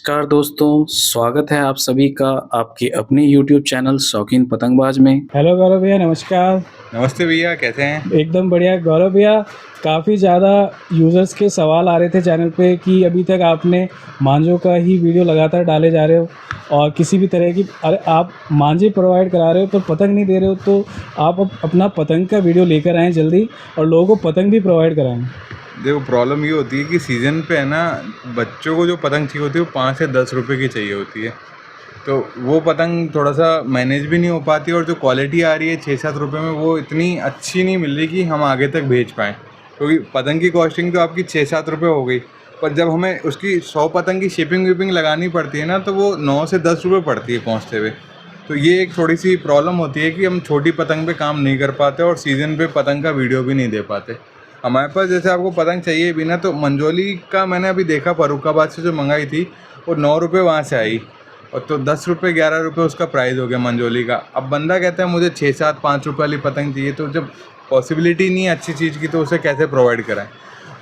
नमस्कार दोस्तों, स्वागत है आप सभी का आपके अपने YouTube चैनल शौकीन पतंगबाज में। हेलो गौरव भैया, नमस्कार। नमस्ते भैया, कैसे हैं? एकदम बढ़िया गौरव भैया। काफ़ी ज़्यादा यूज़र्स के सवाल आ रहे थे चैनल पे कि अभी तक आपने मांझों का ही वीडियो लगातार डाले जा रहे हो और किसी भी तरह की अरे आप मांझे प्रोवाइड करा रहे हो पर पतंग नहीं दे रहे हो, तो आप अब अपना पतंग का वीडियो लेकर आएँ जल्दी और लोगों को पतंग भी प्रोवाइड कराएँ। देखो, प्रॉब्लम ये होती है कि सीज़न पे है ना, बच्चों को जो पतंग चाहिए होती है वो 5 से 10 रुपए की चाहिए होती है। तो वो पतंग थोड़ा सा मैनेज भी नहीं हो पाती और जो क्वालिटी आ रही है 6-7 रुपये में, वो इतनी अच्छी नहीं मिल रही कि हम आगे तक भेज पाएँ। क्योंकि पतंग की कॉस्टिंग तो आपकी 6-7 रुपये हो गई, पर जब हमें उसकी 100 पतंग की शिपिंग विपिंग लगानी पड़ती है ना, तो वो 9 से 10 रुपये पड़ती है पहुँचते हुए। तो ये एक थोड़ी सी प्रॉब्लम होती है कि हम छोटी पतंग पे काम नहीं कर पाते और सीज़न पे पतंग का वीडियो भी नहीं दे पाते। हमारे पास जैसे आपको पतंग चाहिए भी ना, तो मंजोली का मैंने अभी देखा, फर्रुखाबाद से जो मंगाई थी वो 9 रुपये वहाँ से आई, और तो 10 रुपये 11 रुपये उसका प्राइस हो गया मंजोली का। अब बंदा कहता है मुझे 6-7 5 रुपये वाली पतंग चाहिए, तो जब पॉसिबिलिटी नहीं है अच्छी चीज़ की तो उसे कैसे प्रोवाइड कराएं।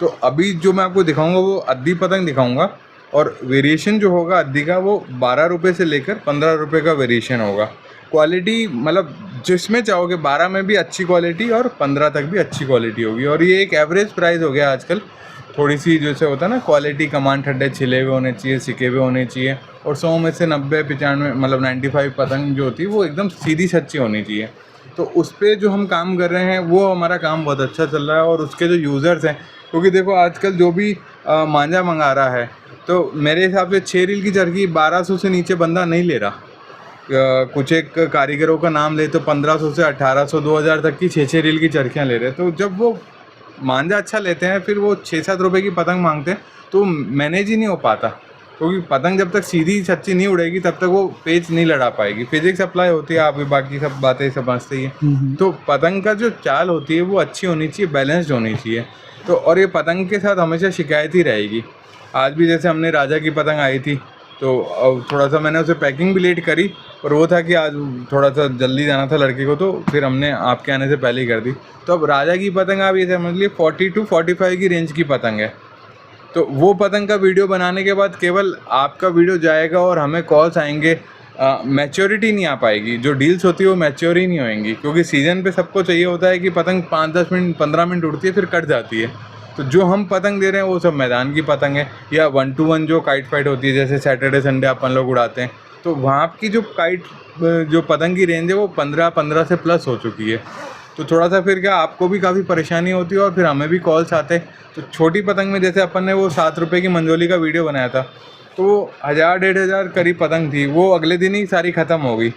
तो अभी जो मैं आपको दिखाऊंगा वो अद्दी पतंग दिखाऊंगा, और वेरिएशन जो होगा अद्दी का वो 12 रुपये से लेकर 15 रुपये का वेरिएशन होगा। क्वालिटी मतलब जिसमें चाहोगे 12 में भी अच्छी क्वालिटी और 15 तक भी अच्छी क्वालिटी होगी, और ये एक एवरेज प्राइस हो गया आजकल। थोड़ी सी जैसे होता है ना, क्वालिटी कमान ठड्डे छिले हुए होने चाहिए, सिके हुए होने चाहिए, और 100 में से 90-95 मतलब 95 पतंग जो होती है वो एकदम सीधी सच्ची होनी चाहिए। तो उस पर जो हम काम कर रहे हैं वो हमारा काम बहुत अच्छा चल रहा है, और उसके जो यूज़र्स हैं, क्योंकि देखो आजकल जो भी मांझा मंगा रहा है, तो मेरे हिसाब से 6 रील की चरखी 1200 से नीचे बंदा नहीं ले रहा। कुछ एक कारीगरों का नाम ले तो 1500 से 1800 2000 तक की 6-6 रील की चरखियाँ ले रहे हैं। तो जब वो मांझा अच्छा लेते हैं फिर वो 6-7 रुपये की पतंग मांगते हैं, तो मैनेज ही नहीं हो पाता। क्योंकि पतंग जब तक सीधी सच्ची नहीं उड़ेगी तब तक वो पेच नहीं लड़ा पाएगी। फिजिक्स अप्लाई होती है, आप भी बाकी सब बातें समझते ही हैं। तो पतंग का जो चाल होती है वो अच्छी होनी चाहिए, बैलेंस्ड होनी चाहिए। तो और ये पतंग के साथ हमेशा शिकायत ही रहेगी। आज भी जैसे हमने राजा की पतंग आई थी, तो थोड़ा सा मैंने उसे पैकिंग भी लेट करी, और वो था कि आज थोड़ा सा जल्दी जाना था लड़के को, तो फिर हमने आपके आने से पहले ही कर दी। तो अब राजा की पतंग आप ये समझ लिए 40 to 45 की रेंज की पतंग है। तो वो पतंग का वीडियो बनाने के बाद केवल आपका वीडियो जाएगा और हमें कॉल्स आएंगे, मैच्योरिटी नहीं आ पाएगी। जो डील्स होती है वो मैच्योर ही नहीं होएंगी, क्योंकि सीज़न पे सबको चाहिए होता है कि पतंग 5-10 मिनट 15 मिनट उड़ती है फिर कट जाती है। तो जो हम पतंग दे रहे हैं वो सब मैदान की पतंग है, या 1 to 1 जो काइट फाइट होती है, जैसे सैटरडे संडे अपन लोग उड़ाते हैं, तो वहाँ की जो काइट जो पतंग की रेंज है वो 15 से प्लस हो चुकी है। तो थोड़ा सा फिर क्या आपको भी काफ़ी परेशानी होती है और फिर हमें भी कॉल्स आते हैं। तो छोटी पतंग में जैसे अपन ने वो 7 रुपये की मंजोली का वीडियो बनाया था, तो वो 1000-1500 करीब पतंग थी, वो अगले दिन ही सारी ख़त्म हो गई।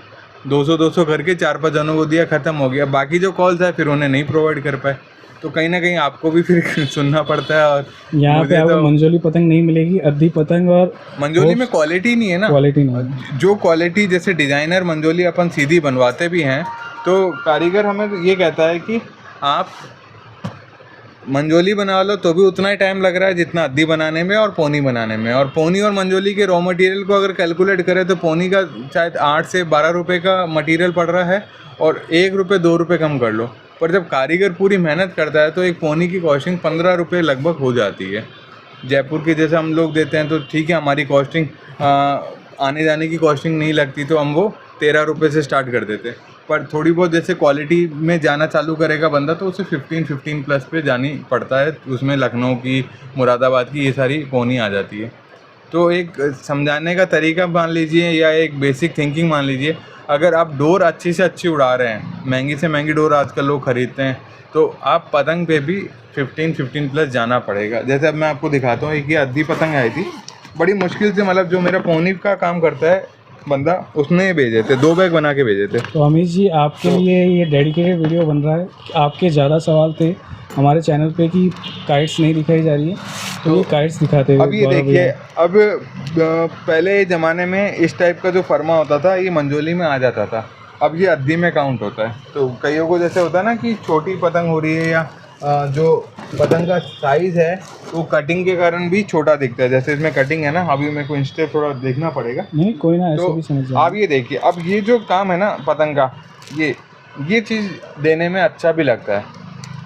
200-200 करके 4-5 जनों को दिया, ख़त्म हो गया। बाकी जो कॉल्स आए फिर उन्हें नहीं प्रोवाइड कर पाए। तो कहीं ना कहीं आपको भी फिर सुनना पड़ता है। और यहाँ पे मुझे आपको तो मंजोली पतंग नहीं मिलेगी, अद्दी पतंग और मंजोली में क्वालिटी नहीं है ना, क्वालिटी नहीं। जो क्वालिटी जैसे डिज़ाइनर मंजोली अपन सीधी बनवाते भी हैं, तो कारीगर हमें ये कहता है कि आप मंजोली बना लो तो भी उतना ही टाइम लग रहा है जितना अद्दी बनाने में और पोनी बनाने में। और पोनी और मंजोली के रॉ मटेरियल को अगर कैलकुलेट करें तो पोनी का शायद 8 से 12 रुपये का मटेरियल पड़ रहा है, और 1 रुपये 2 रुपये कम कर लो। पर जब कारीगर पूरी मेहनत करता है तो एक पोनी की कॉस्टिंग 15 रुपये लगभग हो जाती है। जयपुर के जैसे हम लोग देते हैं तो ठीक है, हमारी कॉस्टिंग आने जाने की कॉस्टिंग नहीं लगती, तो हम वो 13 रुपये से स्टार्ट कर देते। पर थोड़ी बहुत जैसे क्वालिटी में जाना चालू करेगा बंदा तो उसे 15 प्लस पे जानी पड़ता है। उसमें लखनऊ की, मुरादाबाद की, ये सारी पोनी आ जाती है। तो एक समझाने का तरीका मान लीजिए, या एक बेसिक थिंकिंग मान लीजिए, अगर आप डोर अच्छी से अच्छी उड़ा रहे हैं, महंगी से महंगी डोर आजकल लोग ख़रीदते हैं, तो आप पतंग पे भी 15 प्लस जाना पड़ेगा। जैसे अब मैं आपको दिखाता हूँ, एक ये अद्दी पतंग आई थी, बड़ी मुश्किल से, मतलब जो मेरा पोनी का काम करता है बंदा, उसने भेजे थे, 2 बैग बना के भेजे थे। तो अमित जी, आपके लिए ये डेडिकेटेड वीडियो बन रहा है। आपके ज़्यादा सवाल थे हमारे चैनल पे कि काइट्स नहीं दिखाई जा रही है, तो ये काइट्स दिखाते हुए। अब ये देखिए, अब पहले ज़माने में इस टाइप का जो फरमा होता था ये मंजोली में आ जाता था, अब ये अद्दी में काउंट होता है। तो कईयों को जैसे होता है ना कि छोटी पतंग हो रही है, या जो पतंग का साइज़ है वो कटिंग के कारण भी छोटा दिखता है। जैसे इसमें कटिंग है ना, अभी मेरे को इंस्टे थोड़ा देखना पड़ेगा। नहीं, कोई ना, ऐसे तो भी समझ आप ये देखिए, अब ये जो काम है ना पतंग का, ये चीज़ देने में अच्छा भी लगता है।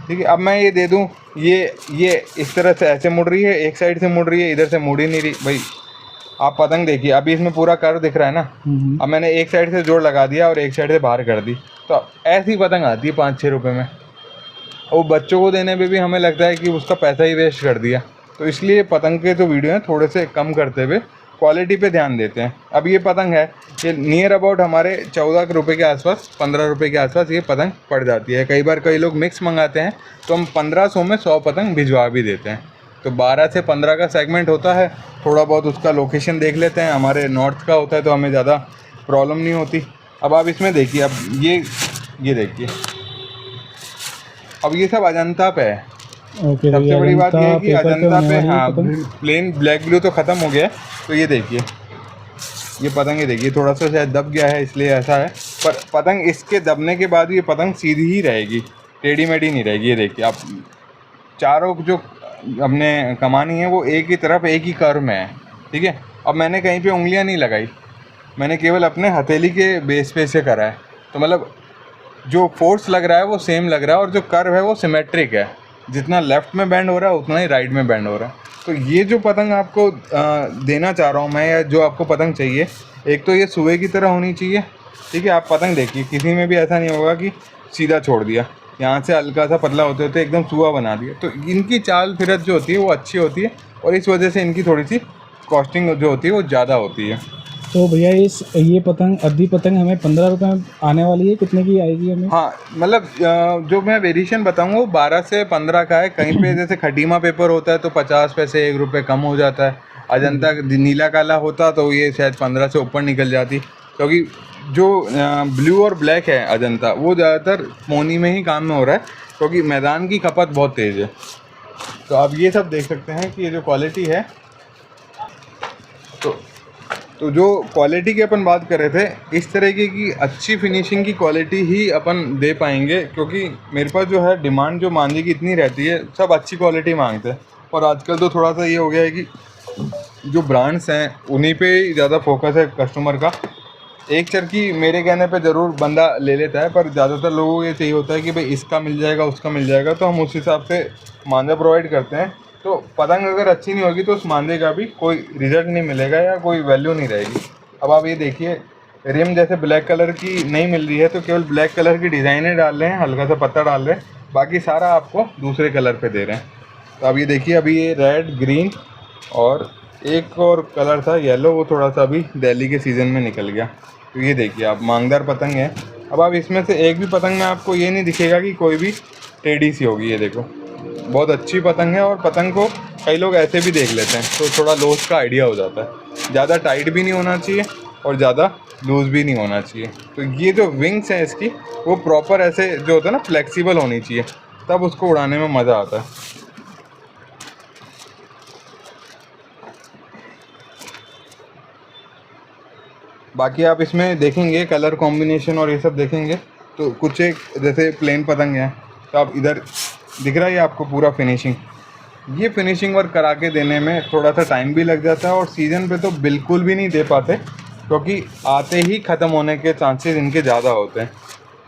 ठीक है, अब मैं ये दे दूँ, ये इस तरह से ऐसे मुड़ रही है, एक साइड से मुड़ रही है, इधर से मुड़ ही नहीं रही भाई। आप पतंग देखिए, अभी इसमें पूरा कर्व दिख रहा है ना। अब मैंने एक साइड से जोड़ लगा दिया और एक साइड से बाहर कर दी, तो ऐसी पतंग आती है 5-6 रुपये में। और बच्चों को देने पे भी हमें लगता है कि उसका पैसा ही वेस्ट कर दिया। तो इसलिए पतंग के जो वीडियो हैं थोड़े से कम करते हुए क्वालिटी पे ध्यान देते हैं। अब ये पतंग है, ये नियर अबाउट हमारे 14 रुपये के आसपास, 15 रुपये के आसपास ये पतंग पड़ जाती है। कई बार कई लोग मिक्स मंगाते हैं तो हम 1500 में 100 पतंग भिजवा भी देते हैं। तो 12 से 15 का सेगमेंट होता है। थोड़ा बहुत उसका लोकेशन देख लेते हैं, हमारे नॉर्थ का होता है तो हमें ज़्यादा प्रॉब्लम नहीं होती। अब आप इसमें देखिए, अब ये देखिए, अब ये सब अजंता पे है। ओके, सबसे बड़ी बात ये है कि पेपर अजंता होने पे, वाली है हाँ, पतंग। प्लेन ब्लैक ब्लू तो ख़त्म हो गया है। तो ये देखिए, ये पतंग, ये देखिए थोड़ा सा शायद दब गया है इसलिए ऐसा है, पर पतंग इसके दबने के बाद ये पतंग सीधी ही रहेगी, टेढ़ी मेढ़ी नहीं रहेगी। ये देखिए आप, चारों जो अपने कमानी है वो एक ही तरफ एक ही कर्व में है, ठीक है। अब मैंने कहीं पे उंगलियां नहीं लगाई, मैंने केवल अपने हथेली के बेस पे से करा है। तो मतलब जो फोर्स लग रहा है वो सेम लग रहा है और जो कर्व है वो सिमेट्रिक है। जितना लेफ़्ट में बेंड हो रहा है उतना ही राइट में बेंड हो रहा है। तो ये जो पतंग आपको देना चाह रहा हूँ मैं, या जो आपको पतंग चाहिए, एक तो ये सुए की तरह होनी चाहिए, ठीक है। आप पतंग देखिए, किसी में भी ऐसा नहीं होगा कि सीधा छोड़ दिया, यहाँ से हल्का सा पतला होते होते एकदम सुआ बना दिया। तो इनकी चाल फिरत जो होती है वो अच्छी होती है और इस वजह से इनकी थोड़ी सी कॉस्टिंग जो होती है वो ज़्यादा होती है। तो भैया ये पतंग, अद्धी पतंग हमें 15 रुपये में आने वाली है, कितने की आएगी हमें? हाँ, मतलब जो मैं वेरिएशन बताऊंगा वो 12 से 15 का है। कहीं पे जैसे खटीमा पेपर होता है तो 50 पैसे 1 रुपये कम हो जाता है। अजंता नीला काला होता तो ये शायद 15 से ऊपर निकल जाती, क्योंकि जो ब्लू और ब्लैक है अजंता वो ज़्यादातर मोनी में ही काम में हो रहा है, क्योंकि मैदान की खपत बहुत तेज़ है। तो आप ये सब देख सकते हैं कि ये जो क्वालिटी है, तो जो क्वालिटी की अपन बात कर रहे थे, इस तरीके की अच्छी फिनिशिंग की क्वालिटी ही अपन दे पाएंगे, क्योंकि मेरे पास जो है डिमांड जो मांझे की इतनी रहती है, सब अच्छी क्वालिटी मांगते हैं। और आजकल तो थोड़ा सा ये हो गया है कि जो ब्रांड्स हैं उन्हीं पे ही ज़्यादा फोकस है कस्टमर का। एक चरखी मेरे कहने पे ज़रूर बंदा ले लेता है, पर ज़्यादातर लोगों को ये चाहिए होता है कि भाई इसका मिल जाएगा, उसका मिल जाएगा, तो हम उस हिसाब से मांझा प्रोवाइड करते हैं। तो पतंग अगर अच्छी नहीं होगी तो उस मांझे का भी कोई रिजल्ट नहीं मिलेगा या कोई वैल्यू नहीं रहेगी। अब आप ये देखिए, रिम जैसे ब्लैक कलर की नहीं मिल रही है तो केवल ब्लैक कलर की डिज़ाइनें डाल रहे हैं, हल्का सा पत्ता डाल रहे हैं, बाकी सारा आपको दूसरे कलर पे दे रहे हैं। तो अब ये देखिए, अभी ये रेड, ग्रीन और एक और कलर था येलो, वो थोड़ा सा अभी दिल्ली के सीज़न में निकल गया। तो ये देखिए आप, मांगदार पतंग है। अब आप इसमें से एक भी पतंग में आपको ये नहीं दिखेगा कि कोई भी टेढ़ी सी होगी। ये देखो, बहुत अच्छी पतंग है। और पतंग को कई लोग ऐसे भी देख लेते हैं तो थोड़ा लॉस का आइडिया हो जाता है। ज़्यादा टाइट भी नहीं होना चाहिए और ज़्यादा लूज़ भी नहीं होना चाहिए। तो ये जो विंग्स हैं इसकी, वो प्रॉपर ऐसे जो होता है ना, फ्लेक्सिबल होनी चाहिए, तब उसको उड़ाने में मज़ा आता है। बाकी आप इसमें देखेंगे कलर कॉम्बिनेशन और ये सब देखेंगे तो कुछ एक जैसे प्लेन पतंग है, तो आप इधर दिख रहा है आपको पूरा फिनिशिंग। ये फिनिशिंग वर्क करा के देने में थोड़ा सा टाइम भी लग जाता है और सीज़न पे तो बिल्कुल भी नहीं दे पाते, क्योंकि आते ही ख़त्म होने के चांसेस इनके ज़्यादा होते हैं।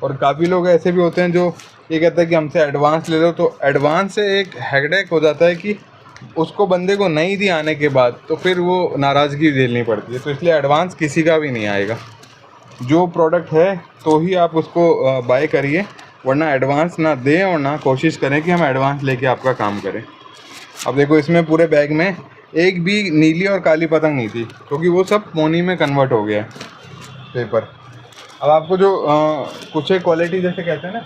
और काफ़ी लोग ऐसे भी होते हैं जो ये कहते हैं कि हमसे एडवांस ले लो, तो एडवांस से एक हेडेक हो जाता है कि उसको बंदे को नहीं दी आने के बाद तो फिर वो नाराज़गी झेलनी पड़ती है। तो इसलिए एडवांस किसी का भी नहीं आएगा। जो प्रोडक्ट है तो ही आप उसको बाय करिए, वरना एडवांस ना दें और ना कोशिश करें कि हम एडवांस लेके आपका काम करें। अब देखो, इसमें पूरे बैग में एक भी नीली और काली पतंग नहीं थी, क्योंकि वो सब मोनी में कन्वर्ट हो गया है पेपर। अब आपको जो कुछ एक क्वालिटी जैसे कहते हैं ना,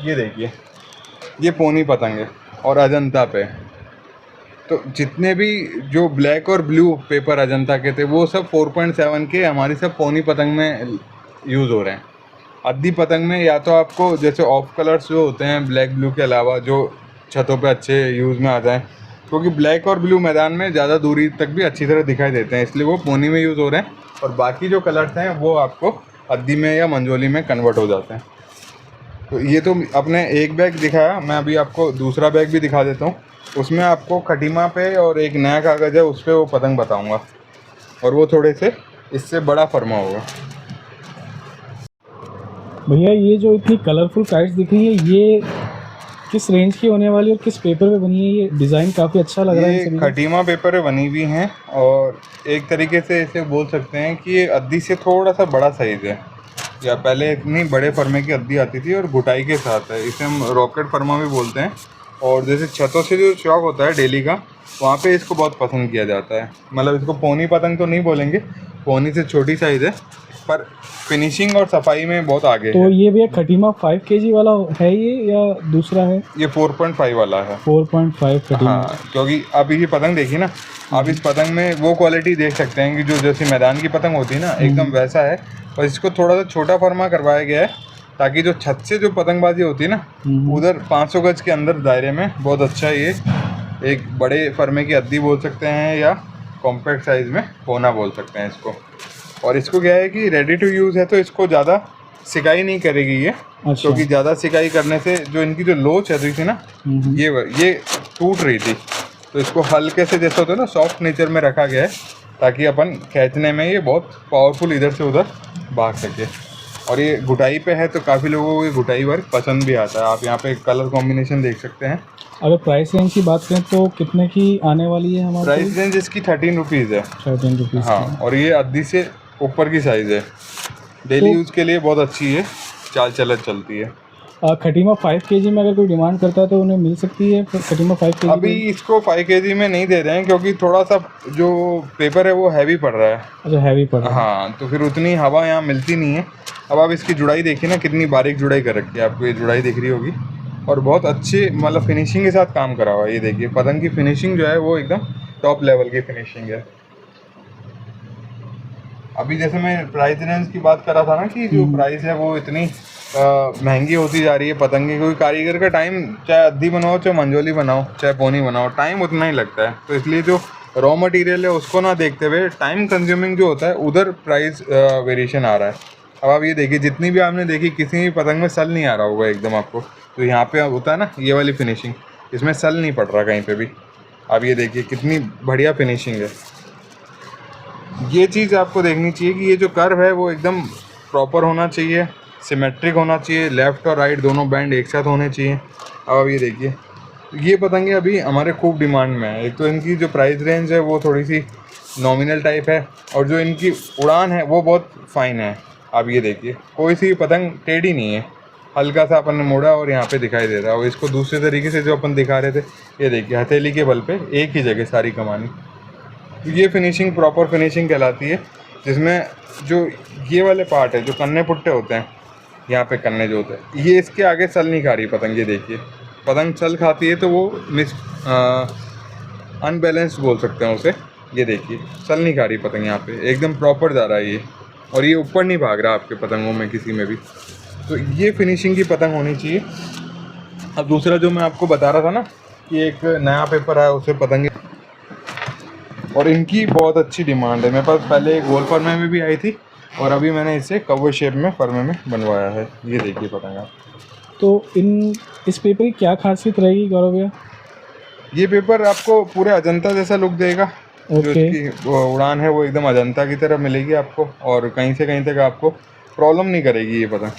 ये देखिए, ये पोनी पतंग है और अजंता पे। तो जितने भी जो ब्लैक और ब्लू पेपर अजंता के थे वो सब 4.7 के हमारी सब पोनी पतंग में यूज़ हो रहे हैं। अद्धी पतंग में या तो आपको जैसे ऑफ कलर्स जो होते हैं ब्लैक ब्लू के अलावा, जो छतों पे अच्छे यूज़ में आ जाएं, क्योंकि ब्लैक और ब्लू मैदान में ज़्यादा दूरी तक भी अच्छी तरह दिखाई देते हैं, इसलिए वो पोनी में यूज़ हो रहे हैं। और बाकी जो कलर्स हैं वो आपको अद्धी में या मंजोली में कन्वर्ट हो जाते हैं। तो ये तो अपने एक बैग दिखाया, मैं अभी आपको दूसरा बैग भी दिखा देता हूँ। उसमें आपको खटीमा पे और एक नया कागज़ है उस पर वो पतंग बताऊँगा, और वो थोड़े से इससे बड़ा फर्मा होगा। भैया ये जो इतनी कलरफुल काइट्स दिख रही है, ये किस रेंज की होने वाली और किस पेपर पे बनी है? ये डिज़ाइन काफ़ी अच्छा लग रहा है इन ये सभी का। खटीमा पेपर पे बनी हुई हैं और एक तरीके से इसे बोल सकते हैं कि ये अद्दी से थोड़ा सा बड़ा साइज़ है, या पहले इतनी बड़े फर्मे की अद्दी आती थी और घुटाई के साथ है, इसे हम रॉकेट फर्मा भी बोलते हैं। और जैसे छतों से जो शौक होता है डेली का, वहाँ पे इसको बहुत पसंद किया जाता है। मतलब इसको पोनी पतंग तो नहीं बोलेंगे, पोनी से छोटी साइज़ है, पर फिनिशिंग और सफाई में बहुत आगे तो है। ये भैया खटीमा 5 केजी वाला है ये या दूसरा है? ये 4.5 वाला है। 4.5 खटीमा। हाँ, क्योंकि आप ये पतंग देखिए ना, आप इस पतंग में वो क्वालिटी देख सकते हैं कि जो जैसे मैदान की पतंग होती है ना, एकदम वैसा है। और इसको थोड़ा सा छोटा फर्मा करवाया गया है ताकि जो छत से जो पतंगबाजी होती है ना, उधर 500 गज के अंदर दायरे में बहुत अच्छा ये एक बड़े फर्मे की अद्दी बोल सकते हैं या कॉम्पैक्ट साइज़ में पोना बोल सकते हैं इसको। और इसको क्या है कि रेडी टू यूज़ है, तो इसको ज़्यादा सिकाई नहीं करेगी ये, अच्छा। क्योंकि ज़्यादा सिकाई करने से जो इनकी जो लोच है थी ना, ये टूट रही थी। तो इसको हल्के से जैसे होता है ना, सॉफ्ट नेचर में रखा गया है ताकि अपन खींचने में ये बहुत पावरफुल इधर से उधर भाग सके। और ये घुटाई पे है तो काफ़ी लोगों को ये घुटाई वर्क पसंद भी आता है। आप यहाँ पे कलर कॉम्बिनेशन देख सकते हैं। अगर प्राइस रेंज की बात करें तो कितने की आने वाली है हमारे? प्राइस रेंज इसकी 13 रुपीज़ है। 13 रुपीज़। हाँ, और ये अद्दी से ऊपर की साइज़ है, डेली यूज़ के लिए बहुत अच्छी है, चाल चलत चलती है। खटीमा 5 केजी में अगर कोई डिमांड करता है तो उन्हें मिल सकती है खटीमा 5 केजी? अभी इसको 5 केजी में नहीं दे रहे हैं क्योंकि थोड़ा सा जो पेपर है वो हैवी पड़ रहा है। अच्छा, हैवी पड़ रहा है। हाँ, तो फिर उतनी हवा यहाँ मिलती नहीं है। अब आप इसकी जुड़ाई देखिए ना, कितनी बारीक जुड़ाई कर रखी है, आपको ये जुड़ाई दिख रही होगी। और बहुत अच्छे मतलब फिनिशिंग के साथ काम करा हुआ है। ये देखिए पतंग की फिनिशिंग जो है वो एकदम टॉप लेवल की फिनिशिंग है। अभी जैसे मैं प्राइस रेंज की बात कर रहा था ना कि जो प्राइस है वो इतनी महंगी होती जा रही है पतंगे, क्योंकि कारीगर का टाइम, चाहे अद्दी बनाओ, चाहे मंजोली बनाओ, चाहे पोनी बनाओ, टाइम उतना ही लगता है। तो इसलिए जो रॉ मटेरियल है उसको ना देखते हुए टाइम कंज्यूमिंग जो होता है उधर प्राइस वेरिएशन आ रहा है। अब आप ये देखिए, जितनी भी आपने देखी किसी भी पतंग में सल नहीं आ रहा होगा एकदम आपको। तो यहाँ पे होता है ना ये वाली फिनिशिंग, इसमें सल नहीं पड़ रहा कहीं पे भी। अब ये देखिए कितनी बढ़िया फिनिशिंग है। ये चीज़ आपको देखनी चाहिए कि ये जो कर्व है वो एकदम प्रॉपर होना चाहिए, सिमेट्रिक होना चाहिए, लेफ़्ट और राइट दोनों बैंड एक साथ होने चाहिए। अब ये देखिए, ये पतंगे अभी हमारे खूब डिमांड में है। एक तो इनकी जो प्राइस रेंज है वो थोड़ी सी नॉमिनल टाइप है, और जो इनकी उड़ान है वो बहुत फाइन है। आप ये देखिए, कोई सी पतंग टेढ़ी नहीं है, हल्का सा अपन ने मोड़ा और यहाँ पे दिखाई दे रहा है। और इसको दूसरे तरीके से जो अपन दिखा रहे थे, ये देखिए हथेली के बल पे एक ही जगह सारी कमानी। ये फिनिशिंग प्रॉपर फिनिशिंग कहलाती है, जिसमें जो ये वाले पार्ट है, जो कन्ने पुट्टे होते हैं, यहाँ पे कन्ने जो होते हैं, ये इसके आगे सल नहीं खा रही पतंग। ये देखिए, पतंग सल खाती है तो वो अनबैलेंस्ड बोल सकते हैं उसे। ये देखिए सल नहीं खा रही पतंग, यहाँ पे एकदम प्रॉपर जा रहा है ये, और ये ऊपर नहीं भाग रहा आपके पतंगों में किसी में भी। तो ये फिनिशिंग की पतंग होनी चाहिए। अब दूसरा जो मैं आपको बता रहा था ना कि एक नया पेपर आया, उसे पतंगे, और इनकी बहुत अच्छी डिमांड है। मेरे पास पहले एक गोल फर्मे में भी आई थी, और अभी मैंने इसे कवर शेप में फर्मे में बनवाया है। ये देखिए पतंग आप। तो इस पेपर की क्या खासियत रहेगी गौरव भैया? ये पेपर आपको पूरे अजंता जैसा लुक देगा। जो इसकी उड़ान है वो एकदम अजंता की तरह मिलेगी आपको, और कहीं से कहीं तक आपको प्रॉब्लम नहीं करेगी ये पतंग।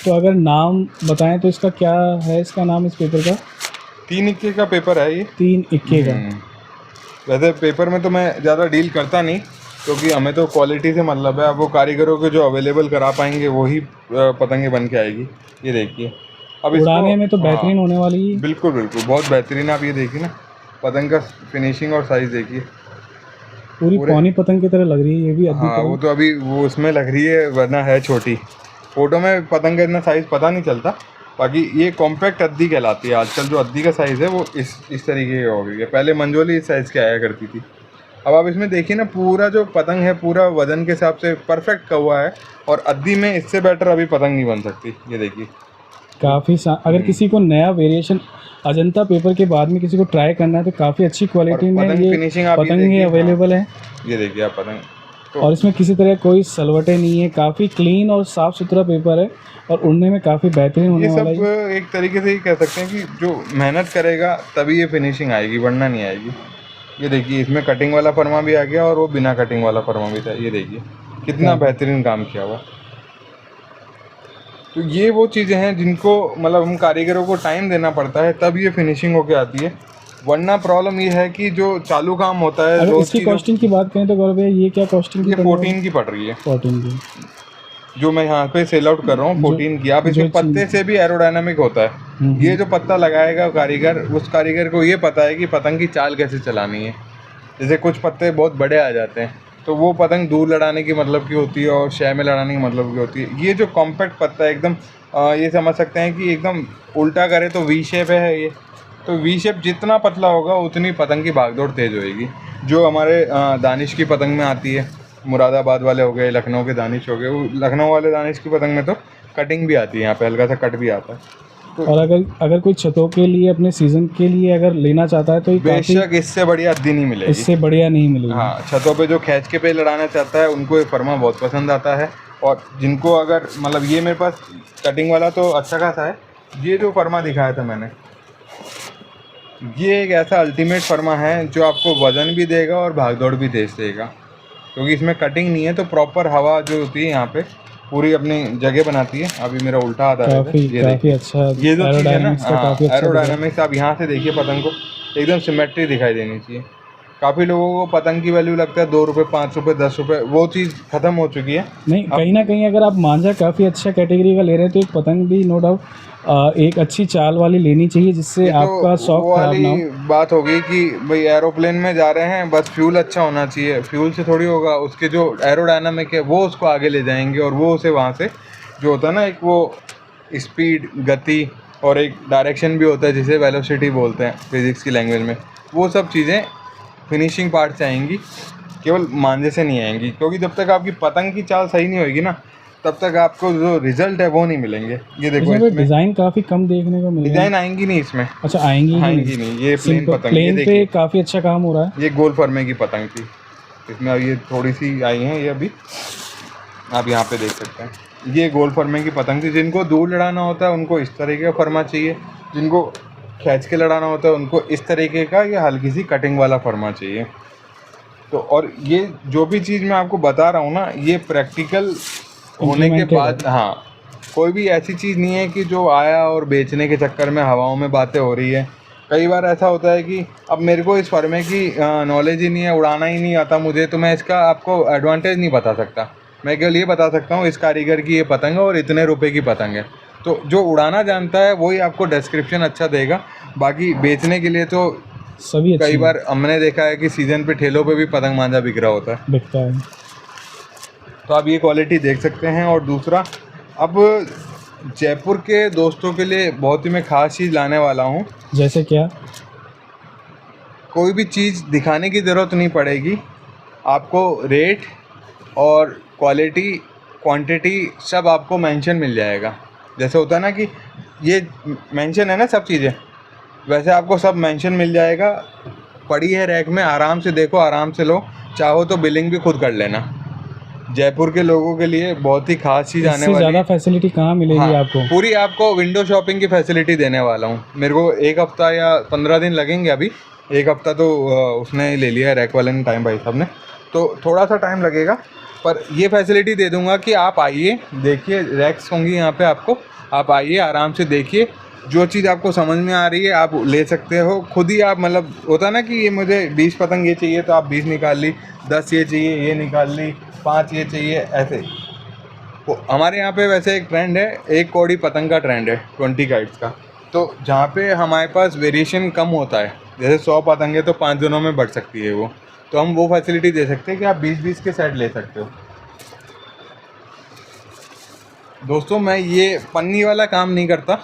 तो अगर नाम बताएं तो इसका क्या है, इसका नाम इस पेपर का? 3 इक्के का पेपर है ये। 3 इक्के का। वैसे पेपर में तो मैं ज़्यादा डील करता नहीं, क्योंकि हमें तो क्वालिटी से मतलब है। अब वो कारीगरों को जो अवेलेबल करा पाएंगे वही पतंगे बन के आएगी। ये देखिए, अब उड़ाने में तो बेहतरीन होने वाली है। बिल्कुल बिल्कुल, बहुत बेहतरीन। आप ये देखिए ना, पतंग का फिनिशिंग और साइज़ देखिए, पूरी पौनी पतंग की तरह लग रही है ये भी। हाँ, वो तो अभी वो उसमें लग रही है, वरना है छोटी। फ़ोटो में पतंग का इतना साइज़ पता नहीं चलता। बाकी ये कॉम्पैक्ट अद्दी कहलाती है। आजकल जो अद्दी का साइज़ है वो इस तरीके की हो गई है। पहले मंजोली इस साइज़ की आया करती थी। अब आप इसमें देखिए ना, पूरा जो पतंग है पूरा वज़न के हिसाब से परफेक्ट कवा है, और अद्दी में इससे बेटर अभी पतंग नहीं बन सकती। ये देखिए काफ़ी अगर किसी को नया वेरिएशन अजंता पेपर के बाद में किसी को ट्राई करना है तो काफ़ी अच्छी क्वालिटी में ये फिनिशिंग आप पतंगे अवेलेबल है। ये देखिए आप पतंग तो, और इसमें किसी तरह कोई सलवटें नहीं है, काफ़ी क्लीन और साफ़ सुथरा पेपर है, और उड़ने में काफ़ी बेहतरीन होने वाला है। ये सब एक तरीके से ही कह सकते हैं कि जो मेहनत करेगा तभी ये फिनिशिंग आएगी, वरना नहीं आएगी। ये देखिए, इसमें कटिंग वाला फरमा भी आ गया और वो बिना कटिंग वाला फरमा भी था। ये देखिए कितना बेहतरीन काम किया हुआ। तो ये वो चीज़ें हैं जिनको मतलब हम कारीगरों को टाइम देना पड़ता है, तब ये फिनिशिंग होके आती है। वरना प्रॉब्लम ये है कि जो चालू काम होता है अगर इसकी कॉस्टिंग की बात करें तो गौरव भैया ये क्या कॉस्टिंग की ये पड़ रही है? 14 की पड़ रही है 14 की। जो मैं यहाँ पे सेल आउट कर रहा हूँ, 14 की। आप इसके जो पत्ते से भी एरोडायनामिक होता है। ये जो पत्ता लगाएगा कारीगर, उस कारीगर को ये पता है कि पतंग की चाल कैसे चलानी है। जैसे कुछ पत्ते बहुत बड़े आ जाते हैं तो वो पतंग दूर लड़ाने की मतलब की होती है और शय में लड़ाने की मतलब की होती है। ये जो कॉम्पैक्ट पत्ता है एकदम ये समझ सकते हैं कि एकदम उल्टा करे तो वी शेप है ये। तो वी शेप जितना पतला होगा उतनी पतंग की भागदौड़ तेज़ होएगी। जो हमारे दानिश की पतंग में आती है, मुरादाबाद वाले हो गए, लखनऊ के दानिश हो गए, वो लखनऊ वाले दानिश की पतंग में तो कटिंग भी आती है, यहाँ पे हल्का सा कट भी आता है। और अगर कोई छतों के लिए अपने सीजन के लिए अगर लेना चाहता है तो ये काफी बेशक इससे बढ़िया अद्दी नहीं मिलेगी। इससे बढ़िया नहीं मिलेगी। हाँ, छतों पे जो खींच के पे लड़ाना चाहता है उनको ये फर्मा बहुत पसंद आता है। और जिनको अगर मतलब ये मेरे पास कटिंग वाला तो अच्छा खासा है। ये जो फर्मा दिखाया था मैंने, ये एक ऐसा अल्टीमेट फर्मा है जो आपको वज़न भी देगा और भागदौड़ भी तेज देगा, क्योंकि इसमें कटिंग नहीं है। तो प्रॉपर हवा जो होती है यहाँ पे पूरी अपनी जगह बनाती है। अभी मेरा उल्टा आता है, काफी अच्छा ये जो चीज़ है ना, एरोडायनामिक्स का काफी अच्छा एरोडायनामिक्स आप यहाँ से देखिए, पतंग को एकदम सिमेट्री दिखाई देनी चाहिए। काफ़ी लोगों को पतंग की वैल्यू लगता है 2 रुपये, 5 रुपये, 10 रुपये, वो चीज़ ख़त्म हो चुकी है। नहीं, कहीं ना कहीं अगर आप मांझा काफ़ी अच्छा कैटेगरी का ले रहे हैं तो एक पतंग भी नो डाउट एक अच्छी चाल वाली लेनी चाहिए जिससे ये तो आपका शौक वो खराब ना हो। वाली बात हो गई कि भाई एरोप्लेन में जा रहे हैं, बस फ्यूल अच्छा होना चाहिए। फ्यूल से थोड़ी होगा, उसके जो एरोडायनामिक है वो उसको आगे ले जाएंगे और वो उसे वहाँ से जो होता है ना, एक वो स्पीड, गति और एक डायरेक्शन भी होता है जिसे वेलोसिटी बोलते हैं फिज़िक्स की लैंग्वेज में, वो सब चीज़ें फिनिशिंग पार्ट से आएंगी, केवल मांझे से नहीं आएंगी। क्योंकि जब तक आपकी पतंग की चाल सही नहीं होगी ना, तब तक आपको जो रिजल्ट है वो नहीं मिलेंगे। ये देखो, इसमें डिज़ाइन काफ़ी कम देखने को मिल रहा है। डिज़ाइन आएंगी नहीं इसमें। अच्छा, आएंगी नहीं, ये प्लेन पतंग, ये प्लेन पे देखिए, काफ़ी अच्छा काम हो रहा है। ये गोल फर्मे की पतंग थी, इसमें अब ये थोड़ी सी आई हैं, ये अभी आप यहाँ पे देख सकते हैं। ये गोल फर्मे की पतंग थी। जिनको दूर लड़ाना होता है उनको इस तरीके का फर्मा चाहिए, जिनको खींच के लड़ाना होता है उनको इस तरीके का या हल्की सी कटिंग वाला फर्मा चाहिए। तो और ये जो भी चीज़ मैं आपको बता रहा हूँ ना, ये प्रैक्टिकल होने के बाद, हाँ, कोई भी ऐसी चीज़ नहीं है कि जो आया और बेचने के चक्कर में हवाओं में बातें हो रही है। कई बार ऐसा होता है कि अब मेरे को इस फर्मे की नॉलेज ही नहीं है, उड़ाना ही नहीं आता मुझे, तो मैं इसका आपको एडवांटेज नहीं बता सकता। मैं केवल ये बता सकता हूँ इस कारीगर की ये पतंग है और इतने रुपए की पतंग है। तो जो उड़ाना जानता है वही आपको डिस्क्रिप्शन अच्छा देगा। बाकी बेचने के लिए तो सभी कई बार हमने देखा है कि सीज़न पे ठेलों पे भी पतंग मांझा बिक रहा होता है, बिकता है। तो आप ये क्वालिटी देख सकते हैं। और दूसरा, अब जयपुर के दोस्तों के लिए बहुत ही मैं ख़ास चीज़ लाने वाला हूँ। जैसे क्या? कोई भी चीज़ दिखाने की ज़रूरत नहीं पड़ेगी आपको, रेट और क्वालिटी, क्वांटिटी सब आपको मेंशन मिल जाएगा। जैसे होता है ना कि ये मेंशन है ना सब चीज़ें, वैसे आपको सब मेंशन मिल जाएगा। पड़ी है रैक में, आराम से देखो, आराम से लो, चाहो तो बिलिंग भी खुद कर लेना। जयपुर के लोगों के लिए बहुत ही खास चीज़ आने वाली है। ज़्यादा फैसिलिटी कहाँ मिलेगी? हाँ, आपको पूरी आपको विंडो शॉपिंग की फैसिलिटी देने वाला हूँ। मेरे को 1 हफ़्ता या 15 दिन लगेंगे। अभी 1 हफ़्ता तो उसने ले लिया है, रैक वाले ने, टाइम भाई साहब ने, तो थोड़ा सा टाइम लगेगा। पर ये फैसिलिटी दे दूँगा कि आप आइए, देखिए, रैक्स होंगी यहाँ पे आपको, आप आइए, आराम से देखिए, जो चीज़ आपको समझ में आ रही है आप ले सकते हो खुद ही। आप मतलब होता है ना कि ये मुझे 20 पतंग ये चाहिए तो आप 20 निकाल ली, 10 ये चाहिए ये निकाल ली, 5 ये चाहिए, ऐसे। वो हमारे यहाँ पे वैसे एक ट्रेंड है, 1 कौड़ी पतंग का ट्रेंड है, 20 काइट्स का। तो जहाँ पे हमारे पास वेरिएशन कम होता है, जैसे 100 पतंग है तो 5 दिनों में बढ़ सकती है वो, तो हम वो फैसिलिटी दे सकते हैं कि आप 20-20 के सेट ले सकते हो। दोस्तों, मैं ये पन्नी वाला काम नहीं करता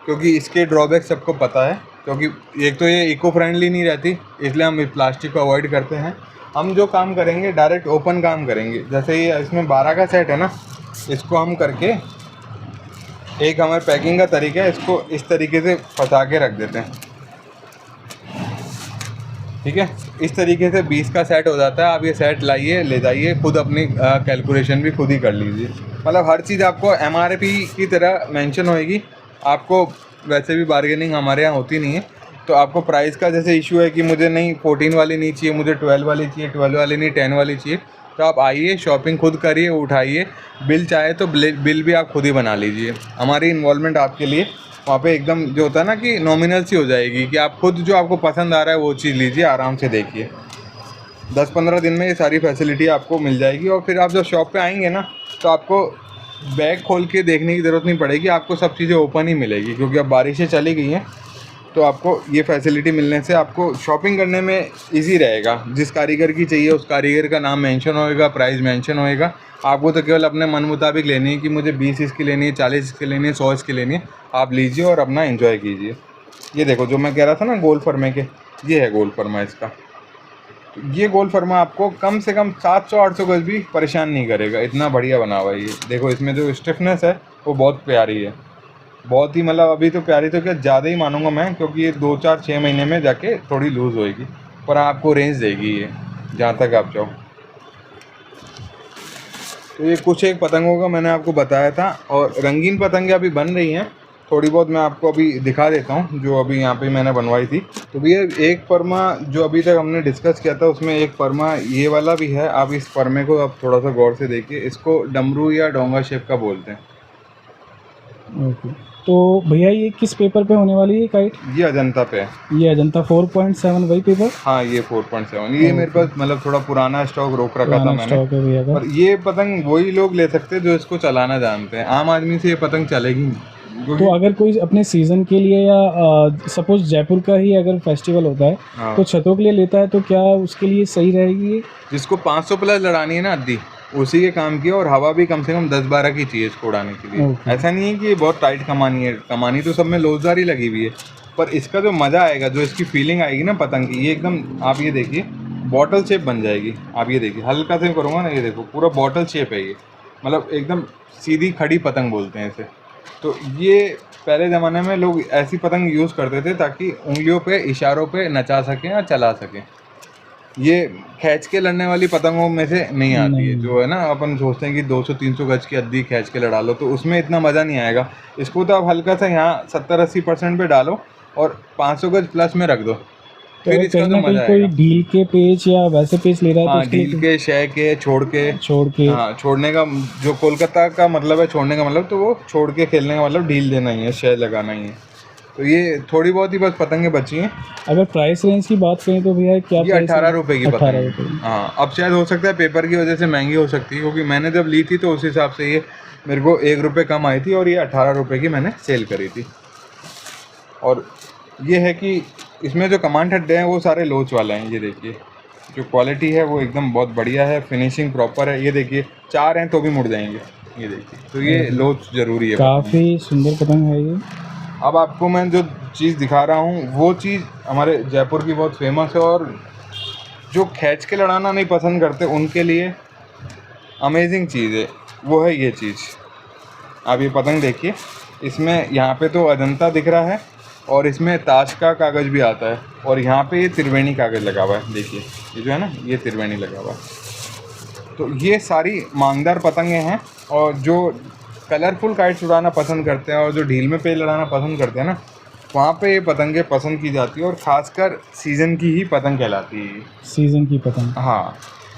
क्योंकि इसके ड्रॉबैक सबको पता है। क्योंकि एक तो ये इको फ्रेंडली नहीं रहती, इसलिए हम प्लास्टिक को अवॉइड करते हैं। हम जो काम करेंगे डायरेक्ट ओपन काम करेंगे। जैसे ये इसमें 12 का सेट है ना, इसको हम करके, एक हमारे पैकिंग का तरीका है, इसको इस तरीके से फंसा के रख देते हैं, ठीक है। इस तरीके से 20 का सेट हो जाता है। आप ये सेट लाइए, ले जाइए, खुद अपनी कैलकुलेशन भी खुद ही कर लीजिए। मतलब हर चीज़ आपको MRP की तरह मेंशन होएगी। आपको वैसे भी बार्गेनिंग हमारे यहाँ होती नहीं है, तो आपको प्राइस का जैसे इशू है कि मुझे नहीं 14 वाली नहीं चाहिए, मुझे 12 वाली चाहिए, 12 वाली नहीं 10 वाली चाहिए, तो आप आइए, शॉपिंग खुद करिए, उठाइए, बिल चाहे तो बिल भी आप खुद ही बना लीजिए। हमारी इन्वॉल्वमेंट आपके लिए वहाँ पे एकदम जो होता है ना कि नॉमिनल सी हो जाएगी कि आप खुद जो आपको पसंद आ रहा है वो चीज़ लीजिए, आराम से देखिए। 10-15 दिन में ये सारी फैसिलिटी आपको मिल जाएगी। और फिर आप जब शॉप पे आएंगे ना तो आपको बैग खोल के देखने की ज़रूरत नहीं पड़ेगी, आपको सब चीज़ें ओपन ही मिलेगी, क्योंकि अब बारिशें चली गई हैं तो आपको ये फैसिलिटी मिलने से आपको शॉपिंग करने में इजी रहेगा। जिस कारीगर की चाहिए उस कारीगर का नाम मेंशन होएगा, प्राइस मेंशन होएगा। आपको तो केवल अपने मन मुताबिक लेनी है कि मुझे 20 इसकी लेनी है, 40 इसकी लेनी है, 100 इसकी लेनी है। आप लीजिए और अपना एंजॉय कीजिए। ये देखो जो मैं कह रहा था ना गोल फर्मे के, ये है गोल फर्मा इसका। तो ये गोल फर्मा आपको कम से कम 700-800 गज भी परेशान नहीं करेगा, इतना बढ़िया बना हुआ है ये। देखो इसमें जो स्टिफनेस है वो बहुत प्यारी है, बहुत ही मतलब अभी तो प्यारी तो क्या ज़्यादा ही मानूंगा मैं, क्योंकि ये 2-4-6 महीने में जाके थोड़ी लूज़ होएगी, पर आपको रेंज देगी ये जहाँ तक आप चाहो। तो ये कुछ एक पतंगों का मैंने आपको बताया था, और रंगीन पतंगें अभी बन रही हैं थोड़ी बहुत, मैं आपको अभी दिखा देता हूँ जो अभी यहाँ पे मैंने बनवाई थी। तो भैया एक परमा जो अभी तक हमने डिस्कस किया था उसमें एक परमा ये वाला भी है। आप इस परमे को आप थोड़ा सा गौर से देखिए, इसको डमरू या डोंगा शेप का बोलते हैं। ओके, तो भैया ये किस पेपर पे होने वाली है काइट? ये अजंता पे है। ये अजंता 4.7 वही पेपर? हाँ ये 4.7। ये मेरे पास मतलब थोड़ा पुराना स्टॉक रोक रखा था मैंने, स्टॉक है भैया का। और ये पतंग वही लोग ले सकते हैं जो इसको चलाना जानते हैं, आम आदमी से ये पतंग चलेगी नहीं। तो अगर कोई अपने सीज़न के लिए या सपोज जयपुर का ही अगर फेस्टिवल होता है हाँ। तो छतों के लिए लेता है तो क्या उसके लिए सही रहेगी ये? जिसको 500 प्लस लड़ानी है ना अद्दी, उसी के काम की, और हवा भी कम से कम 10-12 की चाहिए इसको उड़ाने के लिए। ऐसा नहीं है कि ये बहुत टाइट कमानी है, कमानी तो सब में लोजदार ही लगी हुई है, पर इसका जो मज़ा आएगा, जो इसकी फीलिंग आएगी ना पतंग की, ये एकदम आप ये देखिए बॉटल शेप बन जाएगी। आप ये देखिए हल्का से करूँगा ना, ये देखो पूरा बॉटल शेप है ये, मतलब एकदम सीधी खड़ी पतंग बोलते हैं इसे। तो ये पहले ज़माने में लोग ऐसी पतंग यूज़ करते थे ताकि उंगलियों पे इशारों पे नचा सकें या चला सकें। ये खींच के लड़ने वाली पतंगों में से नहीं आती है, जो है ना अपन सोचते हैं कि 200-300 गज की अद्दी खींच के लड़ा लो, तो उसमें इतना मज़ा नहीं आएगा। इसको तो आप हल्का सा यहाँ 70-80% पे डालो और 500 गज प्लस में रख दो, तो फिर इसका कहीं तो ना कहीं मज़ा कोई आएगा। ढील के पेच या वैसे पेच ले रहा है तो हाँ उसके लिए ढील के, शय के, छोड़ के, हाँ छोड़ने का जो कोलकाता का मतलब है छोड़ने का मतलब, तो वो छोड़ के खेलने का मतलब ढील देना ही है, शय लगाना ही है। तो ये थोड़ी बहुत ही बस पतंगें बची हैं। अगर प्राइस रेंज की बात करें तो भैया क्या ये 18 रुपये की पतंग 18 है। रुपये। हाँ अब शायद हो सकता है पेपर की वजह से महंगी हो सकती है, क्योंकि मैंने जब ली थी तो उस हिसाब से ये मेरे को 1 रुपये कम आई थी, और ये 18 रुपये की मैंने सेल करी थी। और ये है कि इसमें जो कमांड हड्डे हैं वो सारे लोच वाले हैं। ये देखिए जो क्वालिटी है वो एकदम बहुत बढ़िया है, फिनिशिंग प्रॉपर है। ये देखिए 4 हैं तो भी मुड़ जाएंगे, ये देखिए। तो ये लोच ज़रूरी है, काफ़ी सुंदर पतंग है ये। अब आपको मैं जो चीज़ दिखा रहा हूँ वो चीज़ हमारे जयपुर की बहुत फेमस है, और जो खींच के लड़ाना नहीं पसंद करते उनके लिए अमेजिंग चीज़ है, वो है ये चीज़। आप ये पतंग देखिए, इसमें यहाँ पे तो अजंता दिख रहा है और इसमें ताश का कागज़ भी आता है, और यहाँ पे ये त्रिवेणी कागज़ लगा हुआ है। देखिए ये जो है ना, ये त्रिवेणी लगा हुआ है। तो ये सारी मांगदार पतंगें हैं, और जो कलरफुल काइट्स उड़ाना पसंद करते हैं और जो ढील में पेच लड़ाना पसंद करते हैं ना, वहाँ पे ये पतंगें पसंद की जाती है, और ख़ासकर सीज़न की ही पतंग कहलाती है। सीज़न की पतंग, हाँ,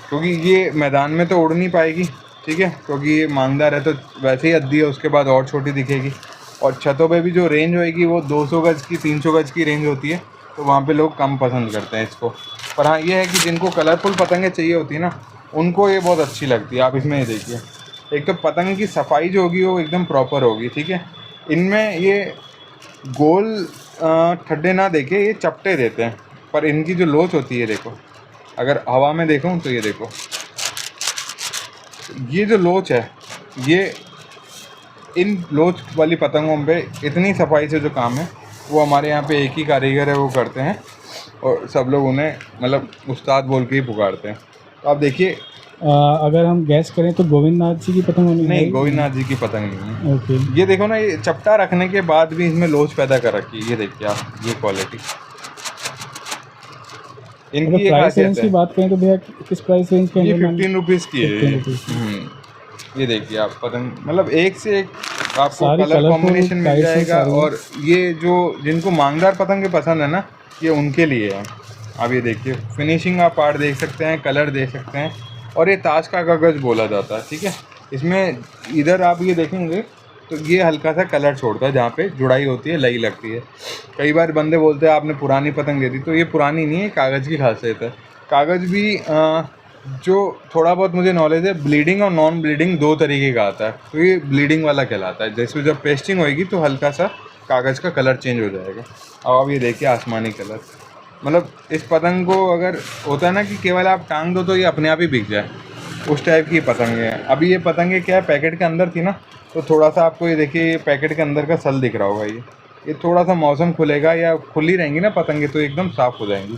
क्योंकि ये मैदान में तो उड़ नहीं पाएगी, ठीक है, क्योंकि ये मांगदार है, तो वैसे ही अद्दी है, उसके बाद और छोटी दिखेगी। और छतों पे भी जो रेंज होएगी वो 200 गज की, 300 गज की रेंज होती है, तो वहाँ पे लोग कम पसंद करते हैं इसको। पर हाँ ये है कि जिनको कलरफुल पतंगें चाहिए होती है ना, उनको ये बहुत अच्छी लगती है। आप इसमें ये देखिए, एक तो पतंग की सफाई जो होगी वो एकदम प्रॉपर होगी, ठीक है। इनमें ये गोल ठड्डे ना देके ये चपटे देते हैं, पर इनकी जो लोच होती है, देखो अगर हवा में देखूं तो ये देखो, ये जो लोच है, ये इन लोच वाली पतंगों पे इतनी सफाई से जो काम है वो हमारे यहाँ पे एक ही कारीगर है वो करते हैं, और सब लोग उन्हें मतलब उस्ताद बोल के ही पुकारते हैं। तो आप देखिए, अगर हम गैस करें तो गोविंद नाथ जी की पतंग होनी नहीं चाहिए। गोविंद नाथ जी की पतंग नहीं है। ओके, ये देखो ना, ये चपटा रखने के बाद भी इसमें लोच पैदा कर रखी है। ये देखिए आप, ये क्वालिटी अगर इनकी एक प्राइस रेंज खासियत की है। बात करें तो भैया किस प्राइस रेंज के ये अंदर मान- 15 रुपीज़ की है 15 ये। रुपीज़। ये देखिए आप पतंग, मतलब एक से एक आपको सारी कलर colourful कॉम्बिनेशन मिल kites हैं जाएगा। सारी। और ये जो जिनको मांगदार पतंग पसंद है ना, ये उनके लिए है। आप ये देखिए फिनिशिंग, आप पार्ट देख सकते हैं, कलर देख सकते हैं, और ये ताश का कागज़ बोला जाता है, ठीक है। इसमें इधर आप ये देखेंगे तो ये हल्का सा कलर छोड़ता है, जहाँ पे जुड़ाई होती है, लई लगती है। कई बार बंदे बोलते हैं आपने पुरानी पतंग दे दी, तो ये पुरानी नहीं है, कागज़ की खासियत है। कागज़ भी जो थोड़ा बहुत मुझे नॉलेज है, ब्लीडिंग और नॉन ब्लीडिंग 2 तरीके का आता है, तो ये ब्लीडिंग वाला कहलाता है। जैसे जब पेस्टिंग होएगी तो हल्का सा कागज़ का कलर चेंज हो जाएगा। अब आप ये देखिए आसमानी कलर, मतलब इस पतंग को अगर होता है ना कि केवल आप टांग दो तो ये अपने आप ही बिक जाए, उस टाइप की पतंगे हैं। अभी ये पतंगे क्या है, पैकेट के अंदर थी ना, तो थोड़ा सा आपको ये देखिए, ये पैकेट के अंदर का सल दिख रहा होगा। ये थोड़ा सा मौसम खुलेगा या खुली रहेंगी ना पतंगे तो एकदम साफ़ हो जाएंगी।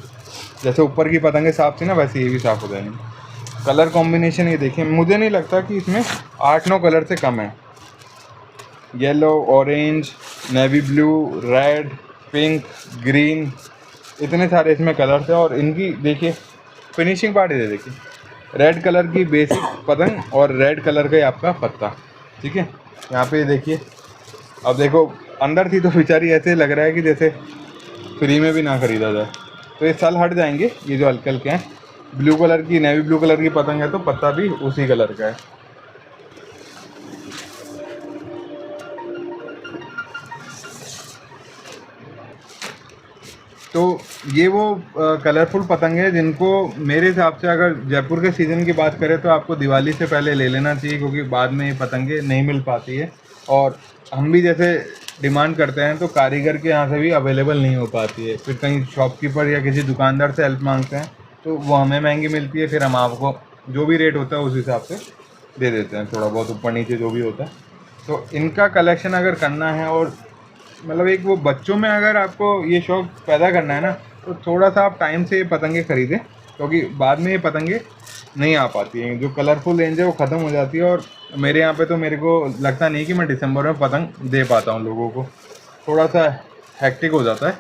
जैसे ऊपर की पतंगे साफ़ थी ना, वैसे ये भी साफ़ हो जाएंगी। कलर कॉम्बिनेशन ये देखिए, मुझे नहीं लगता कि इसमें 8-9 कलर से कम है। Yellow, orange, navy blue, red, pink, green, इतने सारे इसमें कलर थे। और इनकी देखिए फिनिशिंग पार्ट ये देखिए, रेड कलर की बेसिक पतंग और रेड कलर का ही आपका पत्ता, ठीक है। यहाँ पे देखिए, अब देखो अंदर थी तो बेचारी ऐसे लग रहा है कि जैसे फ्री में भी ना ख़रीदा जाए। तो ये सल हट जाएंगे, ये जो हल्के हल्के हैं। ब्लू कलर की, नेवी ब्लू कलर की पतंग है तो पत्ता भी उसी कलर का है। तो ये वो कलरफुल पतंग है जिनको मेरे हिसाब से अगर जयपुर के सीज़न की बात करें तो आपको दिवाली से पहले ले लेना चाहिए, क्योंकि बाद में ये पतंगे नहीं मिल पाती है। और हम भी जैसे डिमांड करते हैं तो कारीगर के यहाँ से भी अवेलेबल नहीं हो पाती है। फिर कहीं शॉपकीपर या किसी दुकानदार से हेल्प मांगते हैं तो वो हमें महंगी मिलती है, फिर हम आपको जो भी रेट होता है उस हिसाब से दे देते हैं, थोड़ा बहुत ऊपर नीचे जो भी होता है। तो इनका कलेक्शन अगर करना है और मतलब एक वो बच्चों में अगर आपको ये शौक़ पैदा करना है ना, तो थोड़ा सा आप टाइम से ये पतंगे ख़रीदें, क्योंकि बाद में ये पतंगे नहीं आ पाती हैं। जो कलरफुल रेंज है वो ख़त्म हो जाती है। और मेरे यहाँ पे तो मेरे को लगता नहीं कि मैं दिसंबर में पतंग दे पाता हूँ लोगों को, थोड़ा सा हैक्टिक हो जाता है।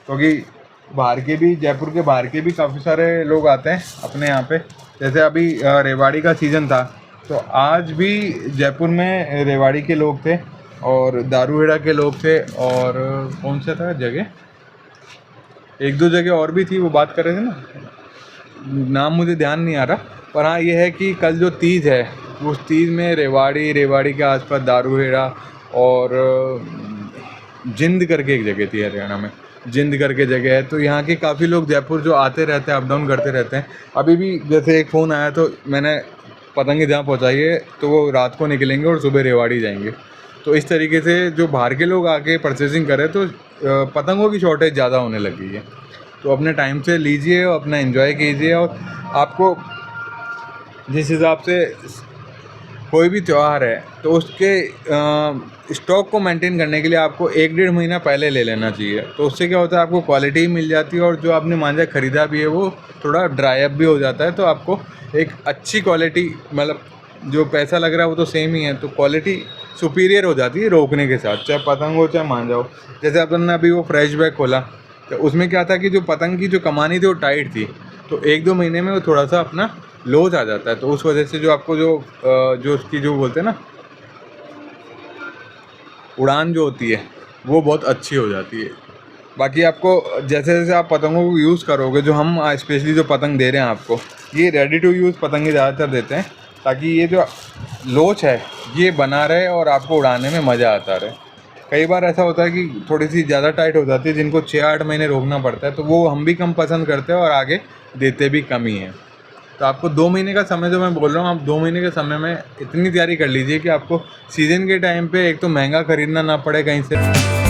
क्योंकि बाहर के भी, जयपुर के बाहर के भी काफ़ी सारे लोग आते हैं अपने यहाँ पे। जैसे अभी रेवाड़ी का सीज़न था तो आज भी जयपुर में रेवाड़ी के लोग थे और दारूहेड़ा के लोग थे, और कौन सा था जगह, 1-2 जगह और भी थी, वो बात कर रहे थे ना, नाम मुझे ध्यान नहीं आ रहा। पर हाँ ये है कि कल जो तीज है उस तीज में रेवाड़ी के आसपास दारूहेड़ा और जिंद करके एक जगह थी हरियाणा में, जिंद करके जगह है। तो यहाँ के काफ़ी लोग जयपुर जो आते रहते हैं, अप डाउन करते रहते हैं। अभी भी जैसे एक फ़ोन आया तो मैंने पतंगे जहाँ पहुँचाई है तो वो रात को निकलेंगे और सुबह रेवाड़ी जाएंगे। तो इस तरीके से जो बाहर के लोग आके परचेजिंग करें तो पतंगों की शॉर्टेज ज़्यादा होने लगी है। तो अपने टाइम से लीजिए, अपना एंजॉय कीजिए। और आपको जिस हिसाब से कोई भी त्यौहार है तो उसके स्टॉक को मेंटेन करने के लिए आपको 1-1.5 महीना पहले ले लेना चाहिए। तो उससे क्या होता है, आपको क्वालिटी मिल जाती है और जो आपने मांझा ख़रीदा भी है वो थोड़ा ड्राई अप भी हो जाता है। तो आपको एक अच्छी क्वालिटी, मतलब जो पैसा लग रहा है वो तो सेम ही है, तो क्वालिटी सुपीरियर हो जाती है रोकने के साथ, चाहे पतंग हो चाहे मांझा हो। जैसे अपन ने अभी वो फ्रेश बैग खोला तो उसमें क्या था कि जो पतंग की जो कमानी थी वो टाइट थी, तो 1-2 महीने में वो थोड़ा सा अपना लॉस आ जाता है। तो उस वजह से जो आपको जो उसकी जो बोलते हैं ना उड़ान जो होती है वो बहुत अच्छी हो जाती है। बाकी आपको जैसे जैसे आप पतंगों को यूज़ करोगे, जो हम स्पेशली जो पतंग दे रहे हैं आपको, ये रेडी टू यूज़ पतंगे ज़्यादातर देते हैं, ताकि ये जो लोच है ये बना रहे और आपको उड़ाने में मज़ा आता रहे। कई बार ऐसा होता है कि थोड़ी सी ज़्यादा टाइट हो जाती है, जिनको 6-8 महीने रोकना पड़ता है, तो वो हम भी कम पसंद करते हैं और आगे देते भी कम ही हैं। तो आपको 2 महीने का समय जो मैं बोल रहा हूँ, आप 2 महीने के समय में इतनी तैयारी कर लीजिए कि आपको सीज़न के टाइम पे एक तो महंगा ख़रीदना ना पड़े कहीं से।